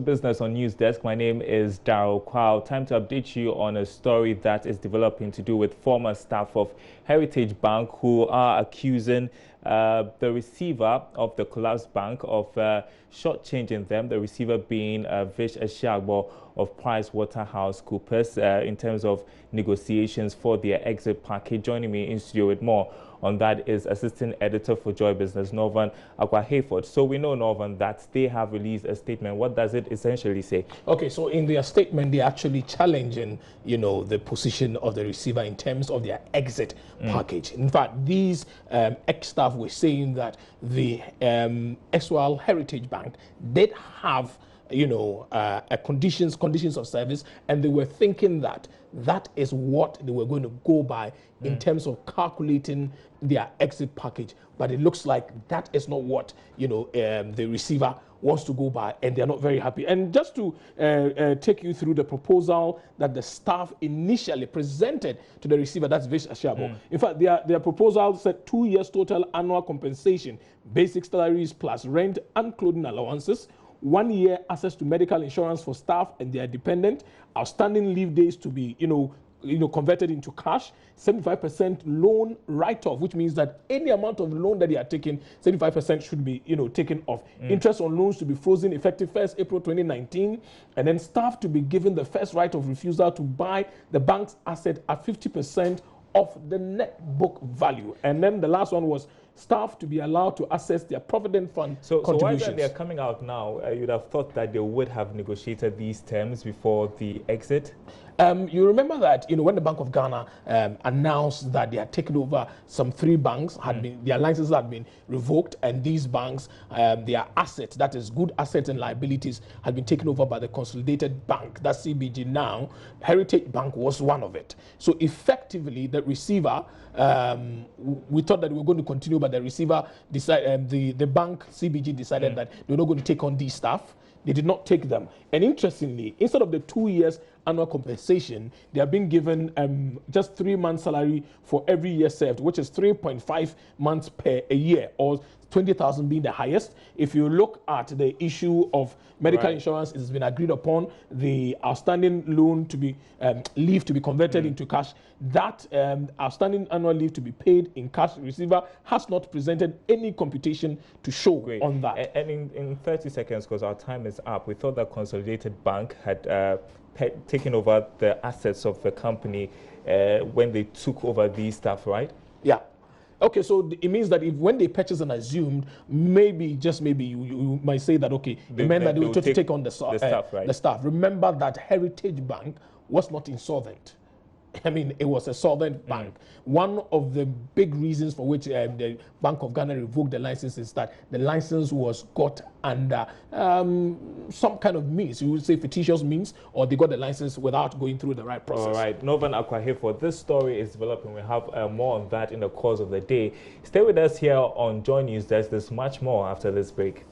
Business on News Desk. My name is Daryl Kwao. Time to update you on a story that is developing to do with former staff of Heritage Bank who are accusing the receiver of the collapsed bank of shortchanging them, the receiver being Vish Ashiagbo of PricewaterhouseCoopers in terms of negotiations for their exit package. Joining me in studio with more on that is Assistant Editor for Joy Business, Norvan Akwa-Hayford. So we know, Norvan, that they have released a statement. What does it essentially say? Okay, so in their statement, they're actually challenging, the position of the receiver in terms of their exit package. In fact, these ex-staff were saying that the Exwell Heritage Bank did have conditions of service, and they were thinking that is what they were going to go by in terms of calculating their exit package. But it looks like that is not what the receiver wants to go by, and they're not very happy. And just to take you through the proposal that the staff initially presented to the receiver, that's Vish Ashiagbo. In fact, their proposal said 2 years total annual compensation, basic salaries plus rent and clothing allowances, 1 year access to medical insurance for staff and their dependent, outstanding leave days to be, converted into cash, 75% loan write-off, which means that any amount of loan that they are taking, 75% should be, taken off. Interest on loans to be frozen effective 1st April 2019, and then staff to be given the first right of refusal to buy the bank's asset at 50% of the net book value. And then the last one was staff to be allowed to access their provident fund contributions. So why they're coming out now? You'd have thought that they would have negotiated these terms before the exit. You remember that when the Bank of Ghana announced that they had taken over some 3 banks, their licenses had been revoked, and these banks, their assets, that is good assets and liabilities, had been taken over by the Consolidated Bank, that's CBG now. Heritage Bank was one of it. So effectively, the receiver, we thought that we were going to continue, but the receiver decided, the bank CBG decided that they were not going to take on these staff. They did not take them. And interestingly, instead of the 2 years annual compensation, they are being given just 3 months salary for every year served, which is 3.5 months per a year, or 20,000 being the highest. If you look at the issue of medical insurance, it has been agreed upon the outstanding loan to be leave to be converted into cash. That outstanding annual leave to be paid in cash. Receiver has not presented any computation to show on that. And in 30 seconds, because our time is up, we thought that Consolidated Bank had taken over the assets of the company when they took over these stuff, right? Yeah. Okay, so it means that if when they purchase and assumed, maybe, just maybe, you might say that, okay, it meant that they would take on the staff, right? The staff. Remember that Heritage Bank was not insolvent. I mean, it was a solvent bank. One of the big reasons for which the Bank of Ghana revoked the license is that the license was got under some kind of means. You would say fictitious means, or they got the license without going through the right process. All right, Norvan Akwa-Hayford, this story is developing. We have more on that in the course of the day. Stay with us here on JoyNews Desk. There's much more after this break.